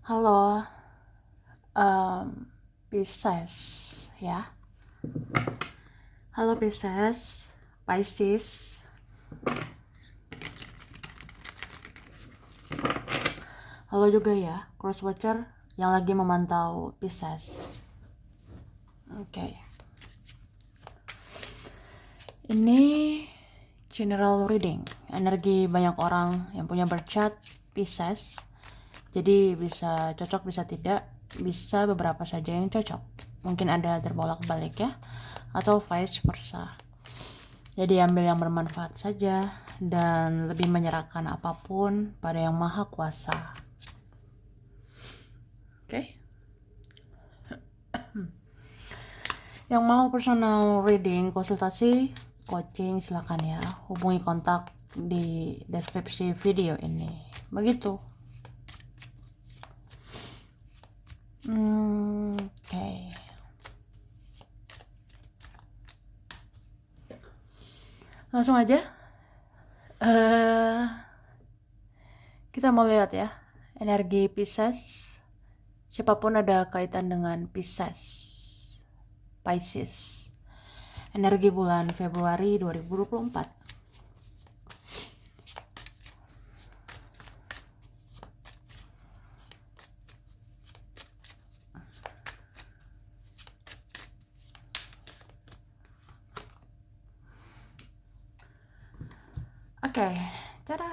Halo, Pisces ya. Halo Pisces, Pisces. Halo juga ya, crosswatcher yang lagi memantau Pisces. Oke. Ini general reading, energi banyak orang yang punya birth chart Pisces. Jadi bisa cocok, bisa tidak, bisa beberapa saja yang cocok. Mungkin ada terbolak-balik ya, atau vice versa. Jadi ambil yang bermanfaat saja dan lebih menyerahkan apapun pada yang maha kuasa. Oke. Yang mau personal reading, konsultasi, coaching, silakan ya. Hubungi kontak di deskripsi video ini. Begitu. Oke. Langsung aja. Kita mau lihat ya, energi Pisces. Siapapun ada kaitan dengan Pisces. Energi bulan Februari 2024. Oke, cara.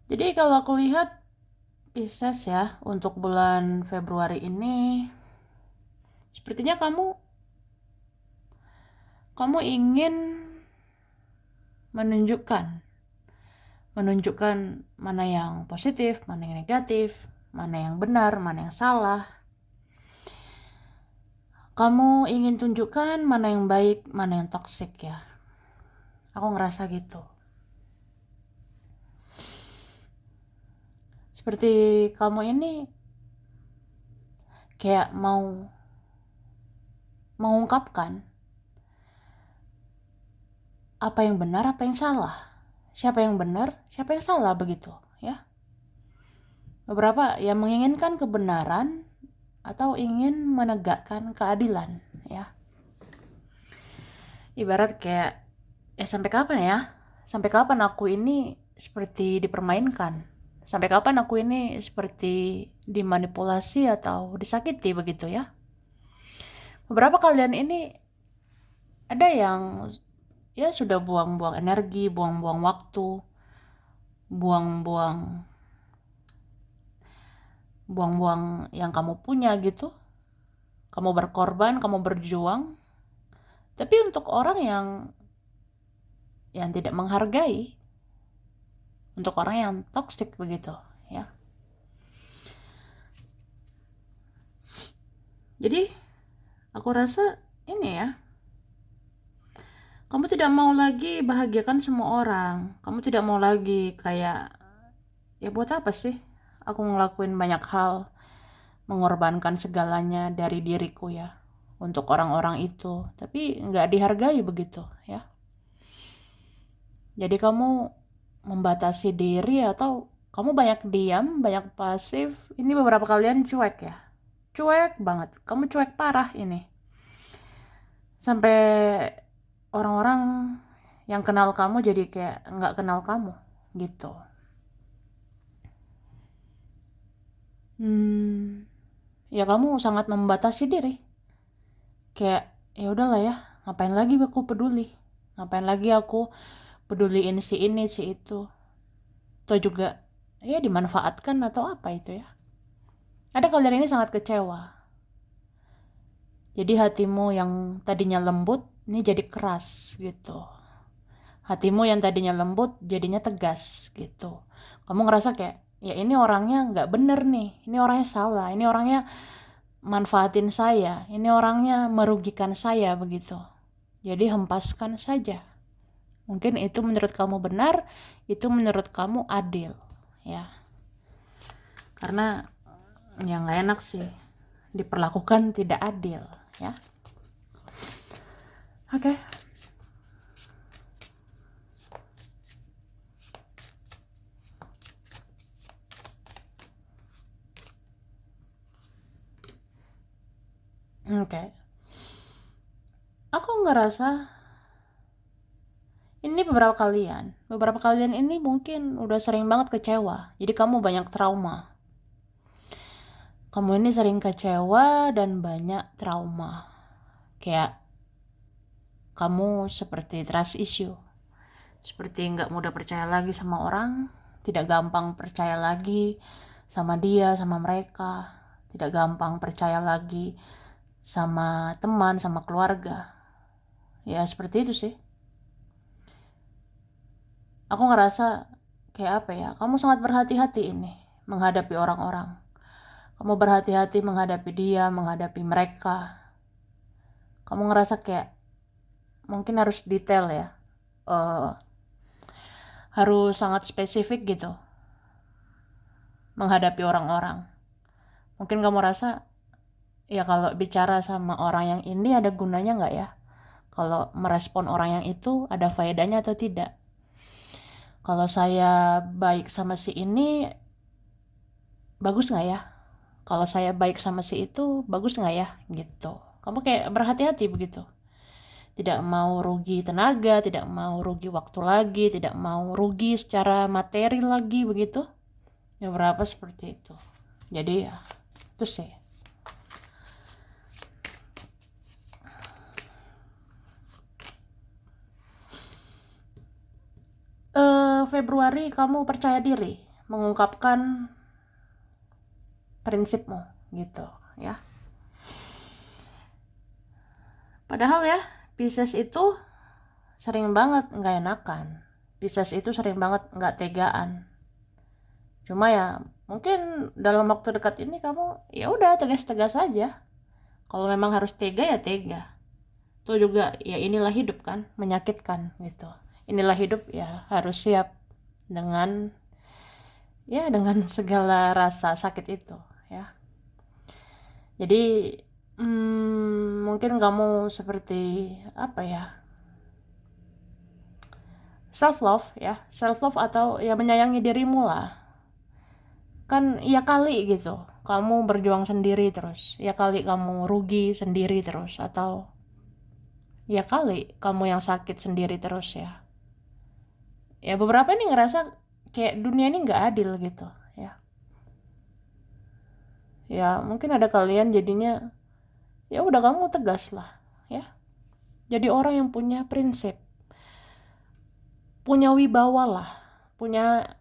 Jadi kalau aku lihat Pisces ya, untuk bulan Februari ini, sepertinya kamu ingin menunjukkan mana yang positif, mana yang negatif, mana yang benar, mana yang salah. Kamu ingin tunjukkan mana yang baik, mana yang toksik ya. Aku ngerasa gitu. Seperti kamu ini kayak mau mengungkapkan apa yang benar, apa yang salah. Siapa yang benar, siapa yang salah begitu ya. Beberapa yang menginginkan kebenaran atau ingin menegakkan keadilan ya. Ibarat kayak sampai kapan ya? Sampai kapan aku ini seperti dipermainkan? Sampai kapan aku ini seperti dimanipulasi atau disakiti begitu ya? Beberapa kalian ini ada yang ya sudah buang-buang energi, buang-buang waktu, buang-buang yang kamu punya gitu. Kamu berkorban, kamu berjuang. Tapi untuk orang yang tidak menghargai, untuk orang yang toksik begitu ya. Jadi aku rasa ini ya, kamu tidak mau lagi bahagiakan semua orang. Kamu tidak mau lagi kayak, ya buat apa sih aku ngelakuin banyak hal, mengorbankan segalanya dari diriku ya untuk orang-orang itu, tapi nggak dihargai begitu ya. Jadi kamu membatasi diri atau kamu banyak diam, banyak pasif. Ini beberapa kalian cuek ya, cuek banget. Kamu cuek parah ini, sampai orang-orang yang kenal kamu jadi kayak nggak kenal kamu gitu. Ya kamu sangat membatasi diri. Kayak ya udahlah ya, ngapain lagi aku peduli? Ngapain lagi aku peduliin si ini si itu? Atau juga ya dimanfaatkan atau apa itu ya? Ada kalian ini sangat kecewa. Jadi hatimu yang tadinya lembut ini jadi keras gitu. Hatimu yang tadinya lembut jadinya tegas gitu. Kamu ngerasa kayak ya ini orangnya nggak bener nih, ini orangnya salah, ini orangnya manfaatin saya, ini orangnya merugikan saya begitu. Jadi hempaskan saja. Mungkin itu menurut kamu benar, itu menurut kamu adil ya. Karena yang nggak enak sih diperlakukan tidak adil ya. Oke. Oke. Aku ngerasa ini beberapa kalian ini mungkin udah sering banget kecewa, jadi kamu banyak trauma. Kamu ini sering kecewa dan banyak trauma, kayak kamu seperti trust issue, seperti nggak mudah percaya lagi sama orang, tidak gampang percaya lagi sama dia, sama mereka, tidak gampang percaya lagi sama teman, sama keluarga. Ya seperti itu sih. Aku ngerasa kayak apa ya, kamu sangat berhati-hati ini menghadapi orang-orang. Kamu berhati-hati menghadapi dia, menghadapi mereka. Kamu ngerasa kayak mungkin harus detail ya, uh, harus sangat spesifik gitu menghadapi orang-orang. Mungkin kamu rasa, ya kalau bicara sama orang yang ini ada gunanya nggak ya? Kalau merespon orang yang itu ada faedahnya atau tidak? Kalau saya baik sama si ini, bagus nggak ya? Kalau saya baik sama si itu, bagus nggak ya? Gitu. Kamu kayak berhati-hati begitu. Tidak mau rugi tenaga, tidak mau rugi waktu lagi, tidak mau rugi secara materi lagi begitu. Ya berapa seperti itu. Jadi ya, itu sih. Februari kamu percaya diri mengungkapkan prinsipmu gitu ya. Padahal ya, Pisces itu sering banget nggak enakan. Pisces itu sering banget nggak tegaan. Cuma ya mungkin dalam waktu dekat ini kamu ya udah tegas-tegas aja. Kalau memang harus tega ya tega. Itu juga ya inilah hidup kan, menyakitkan gitu. Inilah hidup ya harus siap dengan dengan segala rasa sakit itu ya. Jadi mungkin kamu seperti apa ya, self love atau ya menyayangi dirimu lah. Kan ya kali gitu kamu berjuang sendiri terus, ya kali kamu rugi sendiri terus, atau ya kali kamu yang sakit sendiri terus ya. Ya beberapa ini ngerasa kayak dunia ini nggak adil gitu ya. Ya mungkin ada kalian jadinya ya udah kamu tegas lah ya. Jadi orang yang punya prinsip, punya wibawa lah, punya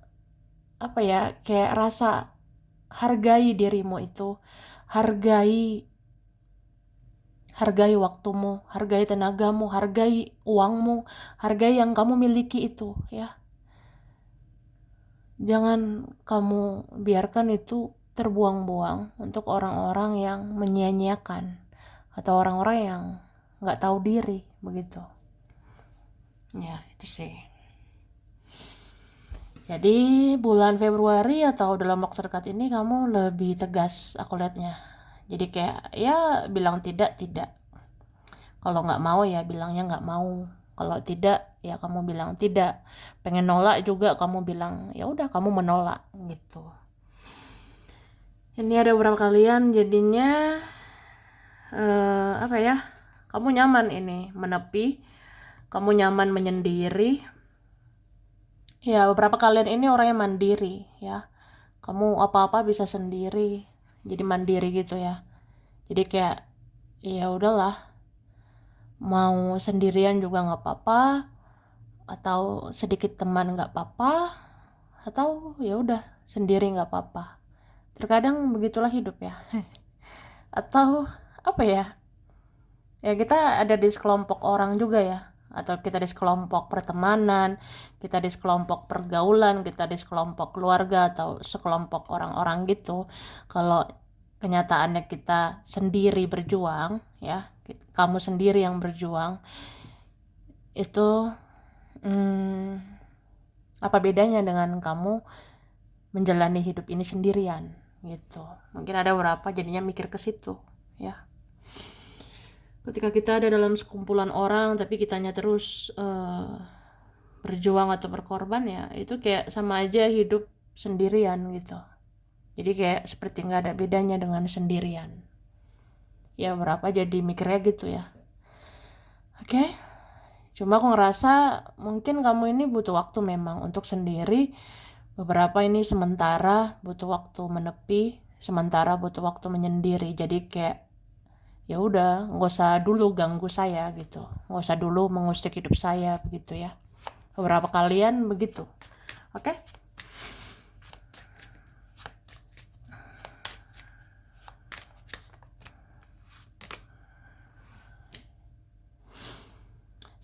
apa ya, kayak rasa hargai dirimu itu, hargai hargai waktumu, hargai tenagamu, hargai uangmu, hargai yang kamu miliki itu ya. Jangan kamu biarkan itu terbuang-buang untuk orang-orang yang menyia-nyiakan atau orang-orang yang nggak tahu diri begitu. Ya itu sih. Jadi bulan Februari atau dalam waktu dekat ini kamu lebih tegas aku lihatnya. Jadi kayak ya bilang tidak tidak. Kalau nggak mau ya bilangnya nggak mau. Kalau tidak ya kamu bilang tidak. Pengen nolak juga kamu bilang ya udah kamu menolak gitu. Ini ada beberapa kalian jadinya apa ya? Kamu nyaman ini menepi. Kamu nyaman menyendiri. Ya beberapa kalian ini orangnya mandiri ya. Kamu apa-apa bisa sendiri. Jadi mandiri gitu ya. Jadi kayak ya udahlah, mau sendirian juga nggak apa-apa, atau sedikit teman nggak apa-apa, atau ya udah sendiri nggak apa-apa. Terkadang begitulah hidup ya. Atau apa ya, ya kita ada di sekelompok orang juga ya, atau kita di sekelompok pertemanan, kita di sekelompok pergaulan, kita di sekelompok keluarga atau sekelompok orang-orang gitu. Kalau kenyataannya kita sendiri berjuang ya, kamu sendiri yang berjuang, itu apa bedanya dengan kamu menjalani hidup ini sendirian gitu. Mungkin ada beberapa jadinya mikir ke situ ya. Ketika kita ada dalam sekumpulan orang tapi kitanya terus berjuang atau berkorban, ya itu kayak sama aja hidup sendirian gitu. Jadi kayak seperti nggak ada bedanya dengan sendirian. ya berapa jadi mikirnya gitu ya. Oke. Cuma aku ngerasa mungkin kamu ini butuh waktu memang untuk sendiri. Beberapa ini sementara butuh waktu menepi, sementara butuh waktu menyendiri. Jadi kayak ya udah, nggak usah dulu ganggu saya gitu, nggak usah dulu mengusik hidup saya begitu ya. Beberapa kalian begitu. Oke.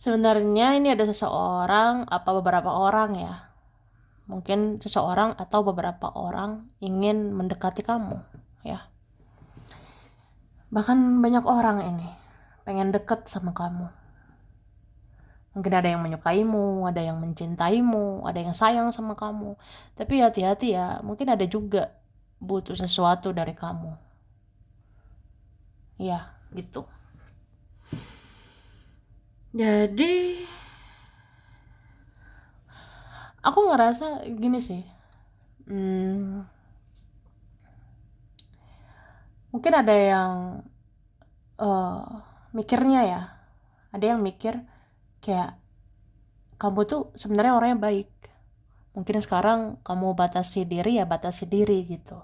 Sebenarnya ini ada seseorang apa beberapa orang ya, mungkin seseorang atau beberapa orang ingin mendekati kamu ya. Bahkan banyak orang ini pengen deket sama kamu. Mungkin ada yang menyukaimu, ada yang mencintaimu, ada yang sayang sama kamu. Tapi hati-hati ya, mungkin ada juga butuh sesuatu dari kamu. Ya, gitu. Jadi, aku ngerasa gini sih. Mungkin ada yang mikirnya ya. Ada yang mikir kayak kamu tuh sebenarnya orangnya baik. Mungkin sekarang kamu batasi diri ya batasi diri gitu.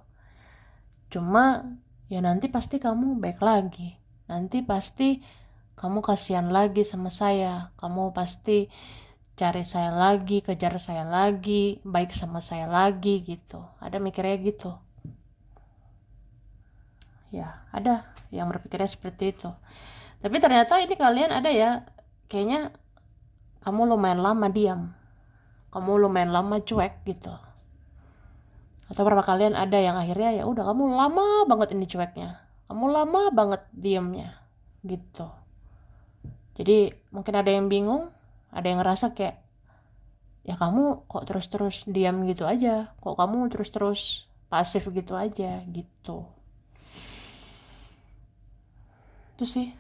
Cuma ya nanti pasti kamu baik lagi. Nanti pasti kamu kasihan lagi sama saya. Kamu pasti cari saya lagi, kejar saya lagi, baik sama saya lagi gitu. Ada mikirnya gitu. Ya, ada yang berpikirnya seperti itu. Tapi ternyata ini kalian ada ya, kayaknya kamu lumayan lama diam. Kamu lumayan lama cuek gitu. Atau berapa kalian ada yang akhirnya ya udah kamu lama banget ini cueknya, kamu lama banget diemnya gitu. Jadi mungkin ada yang bingung, ada yang ngerasa kayak ya kamu kok terus-terus diam gitu aja, kok kamu terus-terus pasif gitu aja gitu. Itu sih.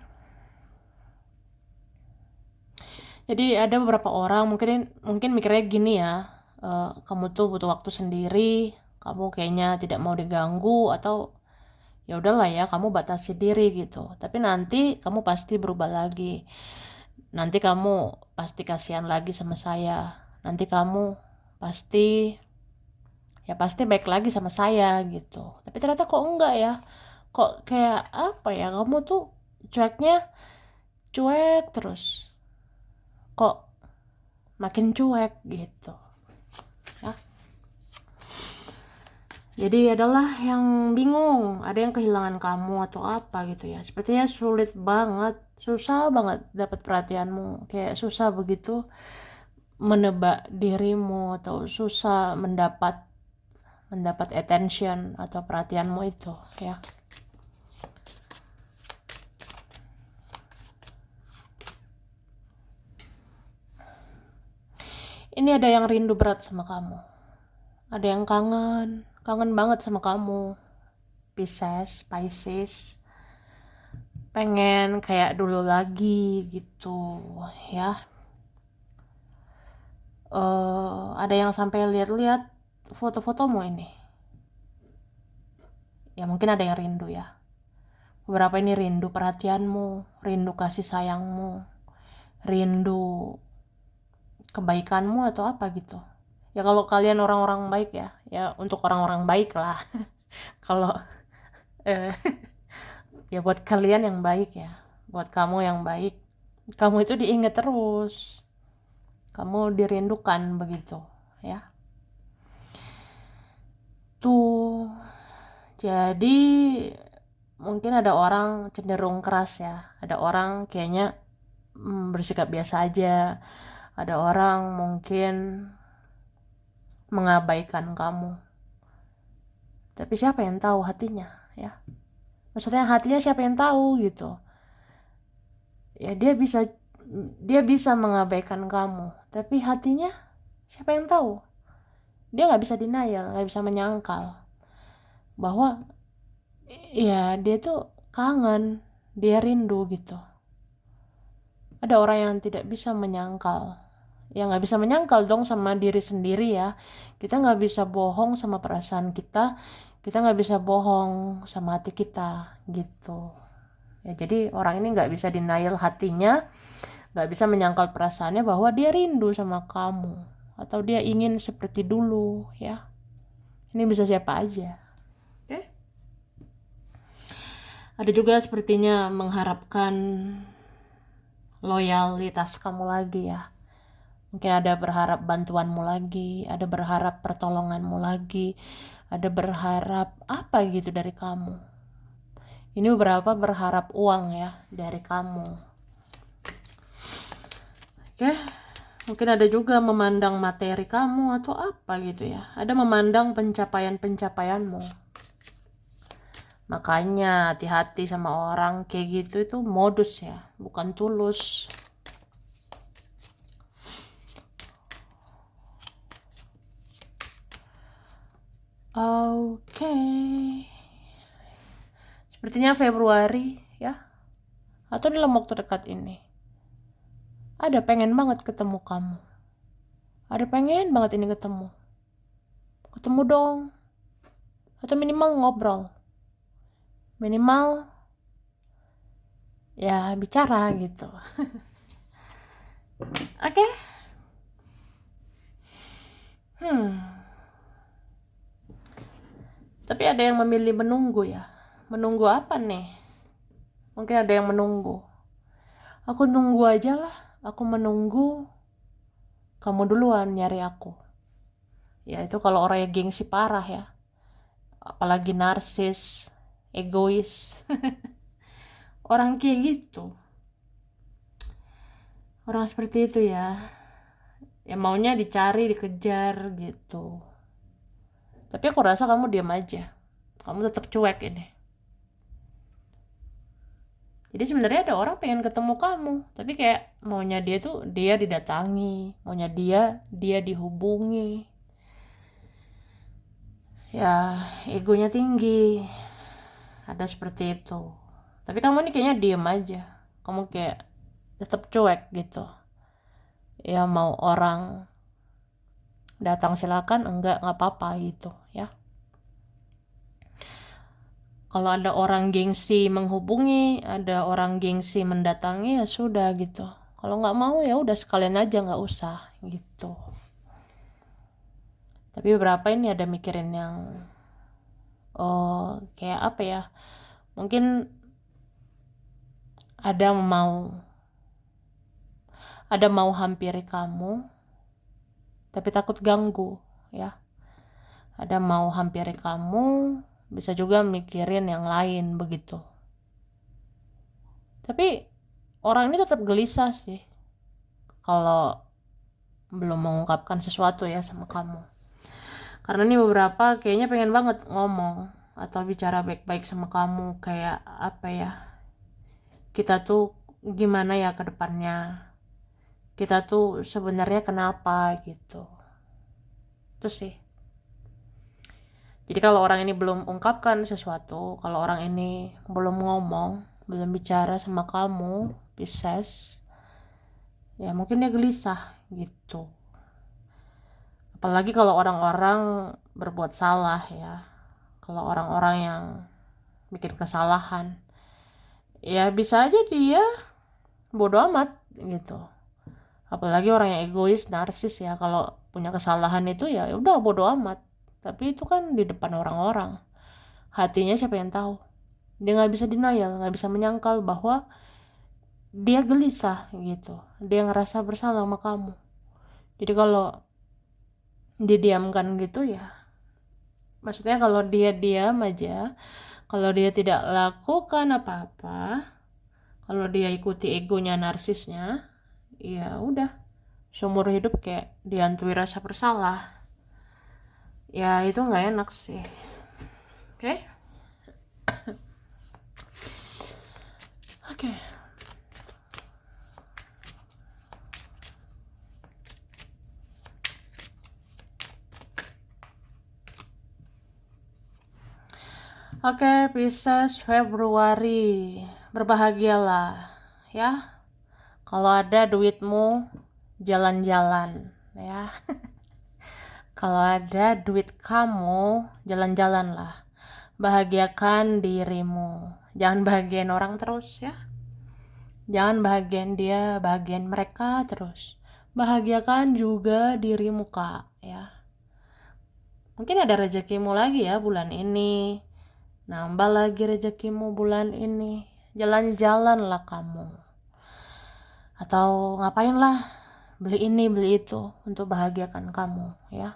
Jadi ada beberapa orang mungkin mikirnya gini ya, kamu tuh butuh waktu sendiri, kamu kayaknya tidak mau diganggu atau ya udahlah ya kamu batasi diri gitu. Tapi nanti kamu pasti berubah lagi. Nanti kamu pasti kasihan lagi sama saya. Nanti kamu pasti ya pasti baik lagi sama saya gitu. Tapi ternyata kok enggak ya. Kok kayak apa ya, kamu tuh cueknya cuek terus. Kok makin cuek gitu. Ya. Jadi adalah yang bingung, ada yang kehilangan kamu atau apa gitu ya. Sepertinya sulit banget, susah banget dapat perhatianmu. Kayak susah begitu menebak dirimu atau susah mendapat attention atau perhatianmu itu ya. Ini ada yang rindu berat sama kamu. Ada yang kangen banget sama kamu. Pisces. Pengen kayak dulu lagi gitu ya. Ada yang sampai lihat-lihat foto-fotomu ini. Ya mungkin ada yang rindu ya. Beberapa ini rindu perhatianmu, rindu kasih sayangmu, rindu kebaikanmu atau apa gitu. Ya kalau kalian orang-orang baik ya untuk orang-orang baik lah. Kalau ya buat kalian yang baik ya, buat kamu yang baik, kamu itu diingat terus, kamu dirindukan begitu ya. Tuh, jadi mungkin ada orang cenderung keras ya, ada orang kayaknya bersikap biasa aja, ada orang mungkin mengabaikan kamu. Tapi siapa yang tahu hatinya ya? Maksudnya hatinya siapa yang tahu gitu. Ya dia bisa mengabaikan kamu, tapi hatinya siapa yang tahu? Dia nggak bisa denial, nggak bisa menyangkal bahwa ya dia tuh kangen, dia rindu gitu. Ada orang yang tidak bisa menyangkal, ya nggak bisa menyangkal dong sama diri sendiri ya. Kita nggak bisa bohong sama perasaan kita nggak bisa bohong sama hati kita gitu. Ya, jadi orang ini nggak bisa denial hatinya, nggak bisa menyangkal perasaannya bahwa dia rindu sama kamu atau dia ingin seperti dulu ya. Ini bisa siapa aja. Oke? Ada juga sepertinya mengharapkan loyalitas kamu lagi ya. Mungkin ada berharap bantuanmu lagi, ada berharap pertolonganmu lagi, ada berharap apa gitu dari kamu. Ini beberapa berharap uang ya dari kamu. Oke, mungkin ada juga memandang materi kamu atau apa gitu ya. Ada memandang pencapaian-pencapaianmu. Makanya hati-hati sama orang kayak gitu, itu modus ya, bukan tulus. Oke. Sepertinya Februari ya, atau dalam waktu dekat ini, ada pengen banget ketemu kamu. Ada pengen banget ini ketemu. Ketemu dong. Atau minimal ngobrol. Minimal ya bicara gitu. Oke. Tapi ada yang memilih menunggu ya. Menunggu apa nih? Mungkin ada yang menunggu. Aku nunggu aja lah. Aku menunggu kamu duluan nyari aku. Ya itu kalau orang yang gengsi parah ya. Apalagi narsis, egois. Orang kayak gitu. Orang seperti itu ya. Ya maunya dicari, dikejar gitu. Tapi aku rasa kamu diam aja. Kamu tetap cuek ini. Jadi sebenarnya ada orang pengen ketemu kamu, tapi kayak maunya dia tuh dia didatangi, maunya dia dihubungi. Ya, egonya tinggi. Ada seperti itu. Tapi kamu nih kayaknya diem aja. Kamu kayak tetap cuek gitu. Ya mau orang datang silakan, enggak apa-apa gitu ya. Kalau ada orang gengsi menghubungi, ada orang gengsi mendatangi, ya sudah gitu. Kalau nggak mau ya udah sekalian aja, nggak usah gitu. Tapi beberapa ini ada mikirin yang kayak apa ya, mungkin ada mau hampiri kamu tapi takut ganggu ya. Ada mau hampiri kamu, bisa juga mikirin yang lain begitu. Tapi orang ini tetap gelisah sih kalau belum mengungkapkan sesuatu ya sama kamu. Karena ini beberapa kayaknya pengen banget ngomong atau bicara baik-baik sama kamu, kayak apa ya, kita tuh gimana ya ke depannya, kita tuh sebenarnya kenapa gitu. Terus sih, jadi kalau orang ini belum ungkapkan sesuatu, kalau orang ini belum ngomong, belum bicara sama kamu, Pisces, ya mungkin dia gelisah gitu. Apalagi kalau orang-orang berbuat salah ya, kalau orang-orang yang bikin kesalahan, ya bisa aja dia bodo amat gitu. Apalagi orang yang egois, narsis ya, kalau punya kesalahan itu ya udah bodo amat. Tapi itu kan di depan orang-orang, hatinya siapa yang tahu. Dia nggak bisa denial, nggak bisa menyangkal bahwa dia gelisah gitu, dia ngerasa bersalah sama kamu. Jadi kalau didiamkan gitu ya, maksudnya kalau dia diam aja, kalau dia tidak lakukan apa-apa, kalau dia ikuti egonya, narsisnya, ya udah seumur hidup kayak dihantui rasa bersalah. Ya itu nggak enak sih. Oke? Oke. Oke, Pisces Februari. Berbahagialah ya. Kalau ada duitmu, jalan-jalan ya. Kalau ada duit kamu, jalan-jalan lah. Bahagiakan dirimu Jangan bahagiain orang terus ya. Jangan bahagiain dia, bahagiain mereka terus. Bahagiakan juga dirimu, Kak, ya. Mungkin ada rezekimu lagi ya bulan ini. Nambah lagi rezekimu bulan ini. Jalan-jalanlah kamu. Atau ngapain lah, beli ini, beli itu untuk bahagiakan kamu, ya.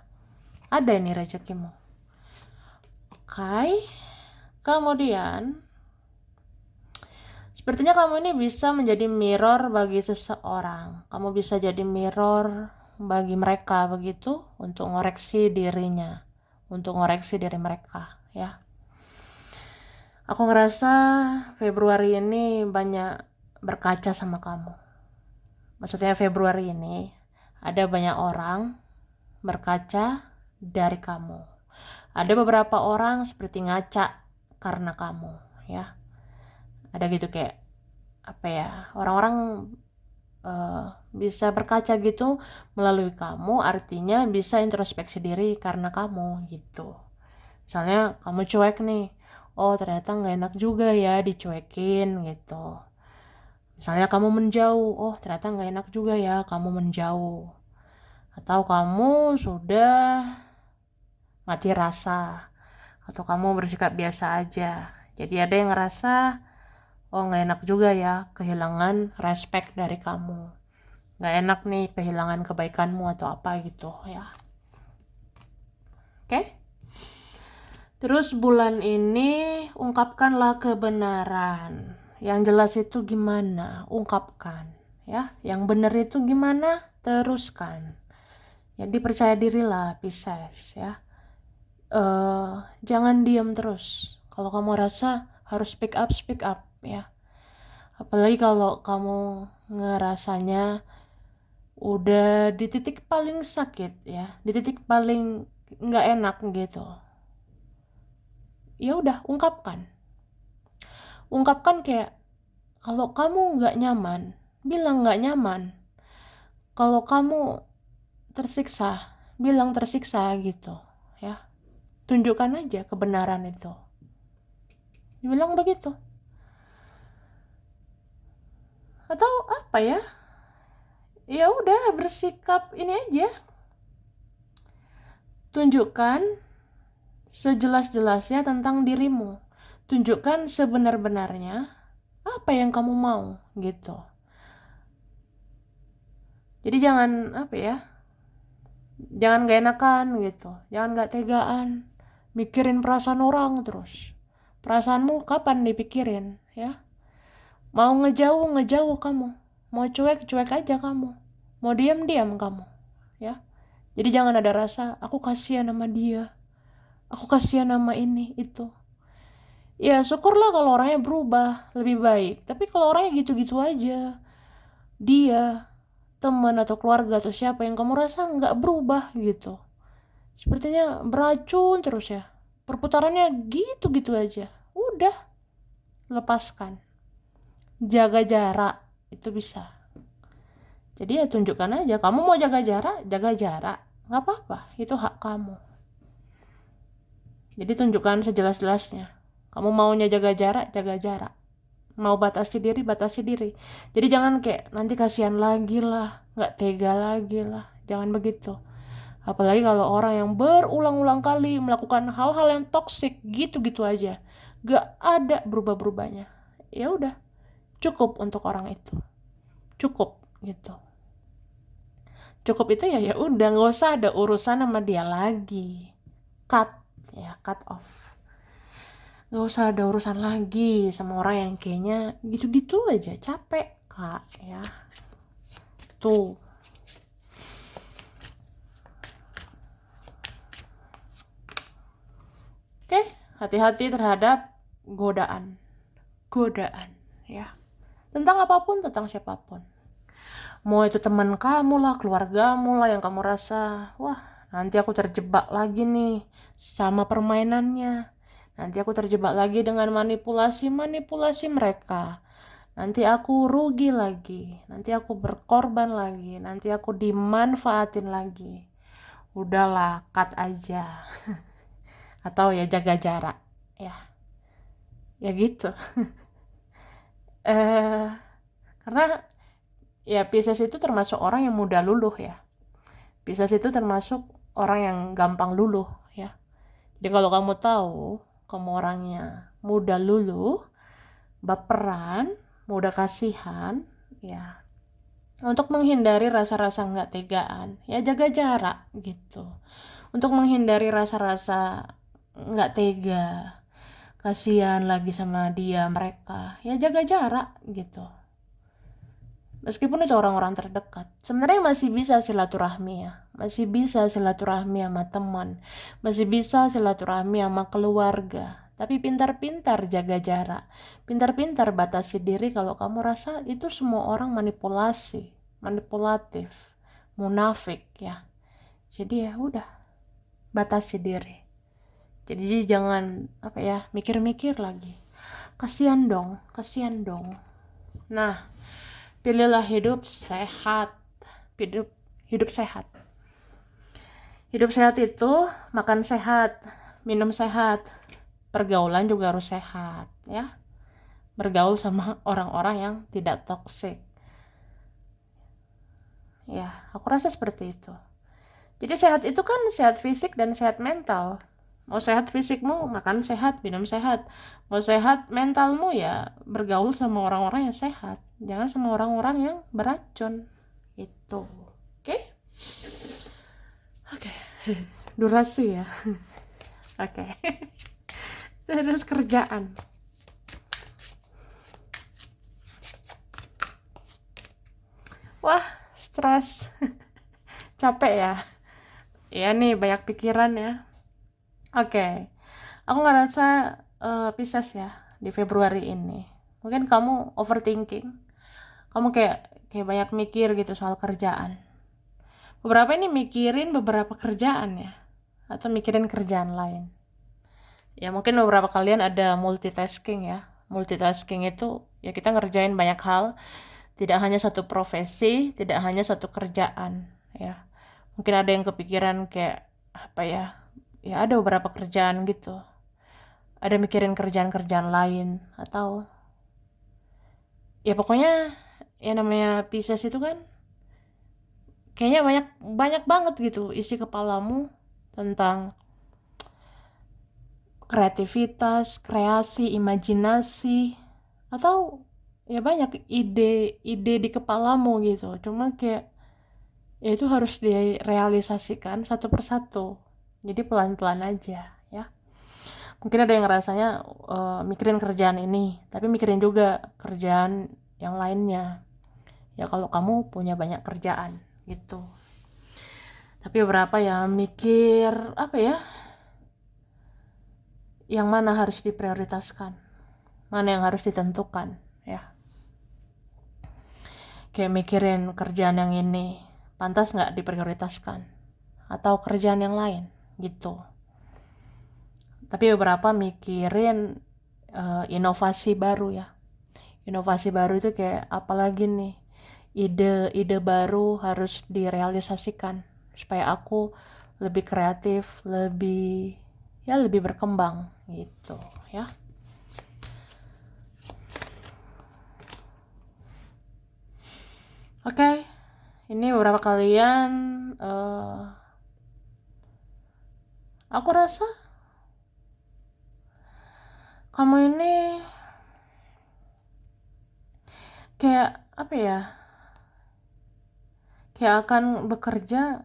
Ada ini rezekimu. Oke. Kemudian, sepertinya kamu ini bisa menjadi mirror bagi seseorang. Kamu bisa jadi mirror bagi mereka begitu untuk ngoreksi dirinya, untuk ngoreksi diri mereka, ya. Aku ngerasa Februari ini banyak berkaca sama kamu. Maksudnya Februari ini ada banyak orang berkaca dari kamu. Ada beberapa orang seperti ngaca karena kamu, ya. Ada gitu kayak apa ya, orang-orang bisa berkaca gitu melalui kamu, artinya bisa introspeksi diri karena kamu gitu. Misalnya kamu cuek nih, oh ternyata nggak enak juga ya dicuekin gitu. Misalnya kamu menjauh, oh ternyata nggak enak juga ya kamu menjauh. Atau kamu sudah mati rasa, atau kamu bersikap biasa aja. Jadi ada yang ngerasa, oh nggak enak juga ya kehilangan respect dari kamu. Nggak enak nih kehilangan kebaikanmu atau apa gitu ya. Oke? Terus bulan ini ungkapkanlah kebenaran. Yang jelas itu gimana? Ungkapkan. Ya, yang benar itu gimana? Teruskan. Jadi percaya dirilah, Pisces ya. Jangan diam terus. Kalau kamu rasa harus speak up ya. Apalagi kalau kamu ngerasanya udah di titik paling sakit ya, di titik paling nggak enak gitu. Ya udah, ungkapkan kayak kalau kamu nggak nyaman, bilang nggak nyaman. Kalau kamu tersiksa, bilang tersiksa gitu ya. Tunjukkan aja kebenaran itu. Bilang begitu. Atau apa ya? Ya udah, bersikap ini aja. Tunjukkan sejelas-jelasnya tentang dirimu. Tunjukkan sebenar-benarnya apa yang kamu mau gitu. Jadi jangan apa ya? Jangan gak enakan gitu. Jangan gak tegaan. Mikirin perasaan orang terus. Perasaanmu kapan dipikirin ya? Mau ngejauh kamu. Mau cuek aja kamu. Mau diam kamu ya. Jadi jangan ada rasa aku kasihan sama dia. Aku kasihan sama ini itu. Ya syukurlah kalau orangnya berubah lebih baik. Tapi kalau orangnya gitu-gitu aja, dia teman atau keluarga atau siapa yang kamu rasa nggak berubah gitu, sepertinya beracun terus ya, perputarannya gitu-gitu aja, udah lepaskan, jaga jarak itu bisa. Jadi ya tunjukkan aja kamu mau jaga jarak, nggak apa-apa, itu hak kamu. Jadi tunjukkan sejelas-jelasnya, kamu maunya jaga jarak, mau batasi diri. Jadi jangan kayak nanti kasihan lagi lah, nggak tega lagi lah, jangan begitu. Apalagi kalau orang yang berulang-ulang kali melakukan hal-hal yang toksik gitu-gitu aja, gak ada berubah-berubahnya. Ya udah, cukup untuk orang itu. Cukup gitu. Cukup itu ya udah, nggak usah ada urusan sama dia lagi. Cut ya, cut off. Nggak usah ada urusan lagi sama orang yang kayaknya gitu-gitu aja, capek Kak ya. Tuh. Oke, hati-hati terhadap godaan ya, tentang apapun, tentang siapapun, mau itu teman kamu lah, keluargamu lah, yang kamu rasa wah nanti aku terjebak lagi nih sama permainannya, nanti aku terjebak lagi dengan manipulasi mereka, nanti aku rugi lagi, nanti aku berkorban lagi, nanti aku dimanfaatin lagi. Udahlah, cut aja. Atau ya jaga jarak ya. Ya gitu. eh Karena ya Pisces itu termasuk orang yang mudah luluh ya. Pisces itu termasuk orang yang gampang luluh ya. Jadi kalau kamu tahu kamu orangnya mudah luluh, baperan, mudah kasihan, ya untuk menghindari rasa-rasa nggak tegaan, ya jaga jarak gitu. Untuk menghindari rasa-rasa nggak tega, kasihan lagi sama dia mereka, ya jaga jarak gitu. Meskipun itu orang-orang terdekat, sebenarnya masih bisa silaturahmi ya, masih bisa silaturahmi sama teman, masih bisa silaturahmi sama keluarga. Tapi pintar-pintar jaga jarak, pintar-pintar batasi diri kalau kamu rasa itu semua orang manipulasi, manipulatif, munafik ya. Jadi ya udah, batasi diri. Jadi jangan apa ya, mikir-mikir lagi. Kasihan dong, kasihan dong. Nah, pilihlah hidup sehat. Hidup hidup sehat. Hidup sehat itu makan sehat, minum sehat, pergaulan juga harus sehat ya. Bergaul sama orang-orang yang tidak toksik. Ya, aku rasa seperti itu. Jadi sehat itu kan sehat fisik dan sehat mental. Mau sehat fisikmu, makan sehat, minum sehat. Mau sehat mentalmu ya bergaul sama orang-orang yang sehat. Jangan sama orang-orang yang beracun. Itu. Oke? Oke. Durasi ya. Oke. Terus kerjaan. Wah, stres. Capek ya. Iya nih, banyak pikiran ya. Oke. Aku ngerasa Pisces ya di Februari ini. Mungkin kamu overthinking. Kamu kayak banyak mikir gitu soal kerjaan. Beberapa ini mikirin beberapa kerjaan ya, atau mikirin kerjaan lain. Ya mungkin beberapa kalian ada multitasking ya. Multitasking itu ya kita ngerjain banyak hal, tidak hanya satu profesi, tidak hanya satu kerjaan ya. Mungkin ada yang kepikiran kayak apa ya? Ya ada beberapa kerjaan gitu. Ada mikirin kerjaan-kerjaan lain atau ya pokoknya ya namanya Pisces itu kan kayaknya banyak banyak banget gitu isi kepalamu tentang kreativitas, kreasi, imajinasi, atau ya banyak ide-ide di kepalamu gitu. Cuma kayak ya itu harus direalisasikan satu persatu. Jadi pelan-pelan aja ya. Mungkin ada yang rasanya mikirin kerjaan ini, tapi mikirin juga kerjaan yang lainnya. Ya kalau kamu punya banyak kerjaan gitu. Tapi beberapa ya mikir apa ya? Yang mana harus diprioritaskan, mana yang harus ditentukan ya. Kayak mikirin kerjaan yang ini pantas nggak diprioritaskan atau kerjaan yang lain gitu. Tapi beberapa mikirin inovasi baru ya. Inovasi baru itu kayak apalagi nih, ide-ide baru harus direalisasikan supaya aku lebih kreatif, lebih berkembang gitu ya. Oke, ini beberapa kalian aku rasa kamu ini kayak apa ya, kayak akan bekerja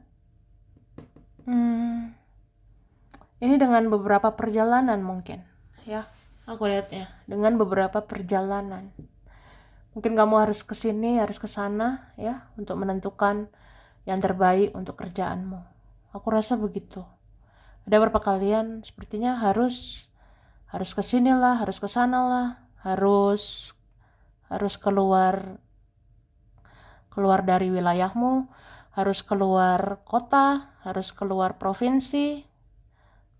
ini dengan beberapa perjalanan mungkin ya. Aku lihatnya dengan beberapa perjalanan. Mungkin kamu harus ke sini, harus ke sana ya untuk menentukan yang terbaik untuk kerjaanmu. Aku rasa begitu. Ada beberapa kalian sepertinya harus ke sini lah, harus ke sana lah, harus keluar dari wilayahmu, harus keluar kota, harus keluar provinsi,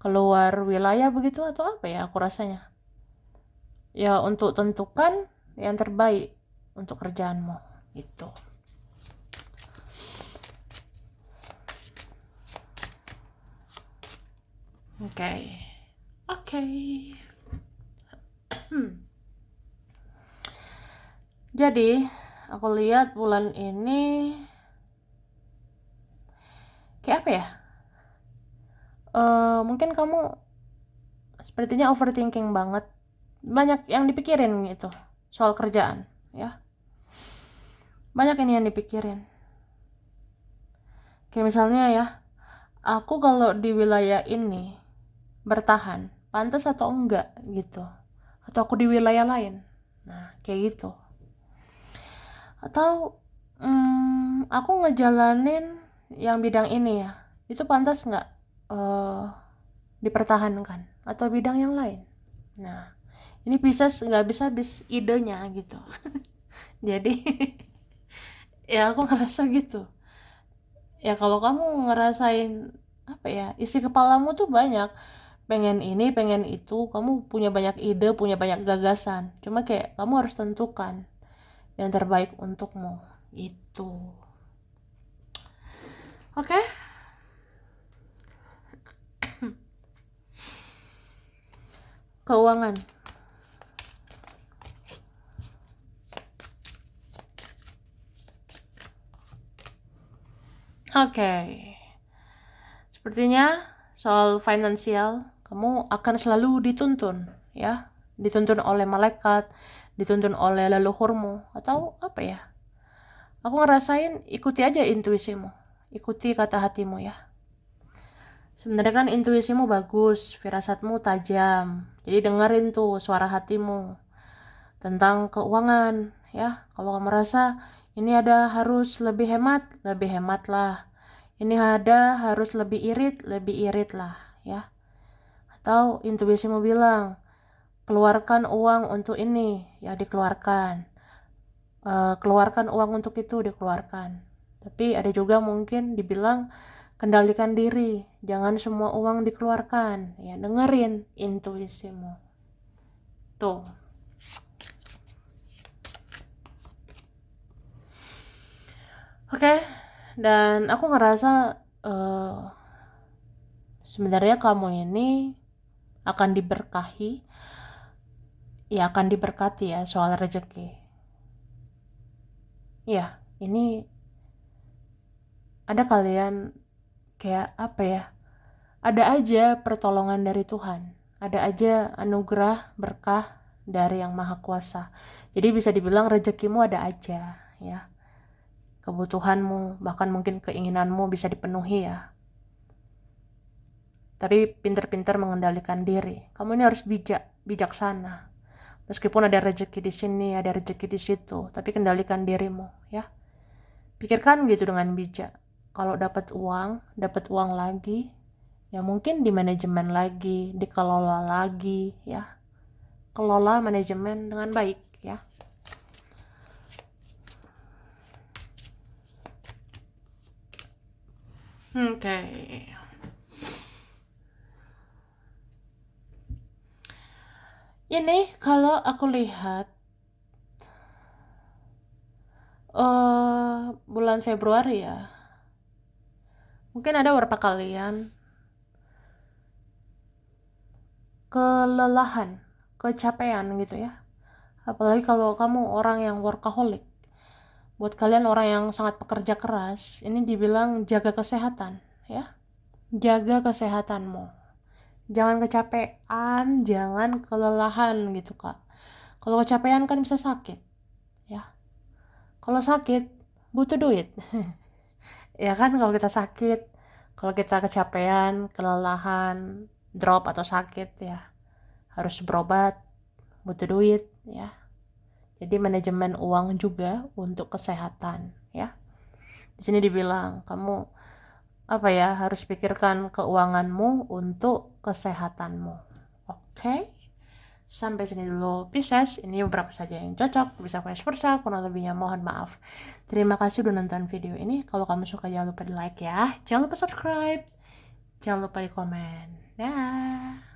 keluar wilayah begitu atau apa ya aku rasanya. Ya untuk tentukan yang terbaik untuk kerjaanmu itu. Oke. Jadi aku lihat bulan ini kayak apa ya? Mungkin kamu sepertinya overthinking banget, banyak yang dipikirin gitu soal kerjaan ya, banyak ini yang dipikirin. Kayak misalnya ya, aku kalau di wilayah ini bertahan pantas atau enggak gitu, atau aku di wilayah lain, nah kayak gitu. Atau aku ngejalanin yang bidang ini ya, itu pantas nggak dipertahankan, atau bidang yang lain. Nah ini bisa nggak bisa habis idenya gitu. Jadi ya aku ngerasa gitu ya, kalau kamu ngerasain apa ya, isi kepalamu tuh banyak, pengen ini pengen itu, kamu punya banyak ide, punya banyak gagasan, cuma kayak kamu harus tentukan yang terbaik untukmu itu. Oke. Keuangan. Oke. Sepertinya soal finansial kamu akan selalu dituntun ya, dituntun oleh malaikat, dituntun oleh leluhurmu atau apa ya. Aku ngerasain ikuti aja intuisimu, ikuti kata hatimu ya. Sebenarnya kan intuisimu bagus, firasatmu tajam, jadi dengerin tuh suara hatimu tentang keuangan ya. Kalau kamu merasa ini ada harus lebih hemat lah. Ini ada harus lebih irit lah ya. Atau intuisimu bilang keluarkan uang untuk ini, ya dikeluarkan. Keluarkan uang untuk itu, dikeluarkan. Tapi ada juga mungkin dibilang kendalikan diri, jangan semua uang dikeluarkan. Ya dengerin intuisimu tuh. Oke. Dan aku ngerasa sebenarnya kamu ini akan diberkahi, ya akan diberkati ya soal rezeki. Ya, ini ada kalian kayak apa ya? Ada aja pertolongan dari Tuhan. Ada aja anugerah berkah dari Yang Maha Kuasa. Jadi bisa dibilang rezekimu ada aja ya. Kebutuhanmu, bahkan mungkin keinginanmu bisa dipenuhi ya. Tapi pintar-pintar mengendalikan diri. Kamu ini harus bijaksana. Meskipun ada rezeki di sini, ada rezeki di situ, tapi kendalikan dirimu ya. Pikirkan gitu dengan bijak. Kalau dapat uang lagi, ya mungkin di manajemen lagi, dikelola lagi ya. Kelola manajemen dengan baik ya. Oke. Ini kalau aku lihat bulan Februari ya, mungkin ada beberapa kalian kelelahan, kecapean gitu ya. Apalagi kalau kamu orang yang workaholic. Buat kalian orang yang sangat pekerja keras, ini dibilang jaga kesehatan ya. Jaga kesehatanmu. Jangan kecapean, jangan kelelahan gitu Kak. Kalau kecapean kan bisa sakit ya. Kalau sakit butuh duit. Ya kan, kalau kita sakit, kalau kita kecapean, kelelahan, drop atau sakit ya, harus berobat, butuh duit ya. Jadi manajemen uang juga untuk kesehatan ya. Di sini dibilang kamu apa ya, harus pikirkan keuanganmu untuk kesehatanmu. Oke. Sampai sini dulu Pisces. Ini beberapa saja yang cocok, bisa vice versa, kurang lebihnya mohon maaf. Terima kasih udah nonton video ini. Kalau kamu suka jangan lupa di like ya, jangan lupa subscribe, jangan lupa di komen. Dah.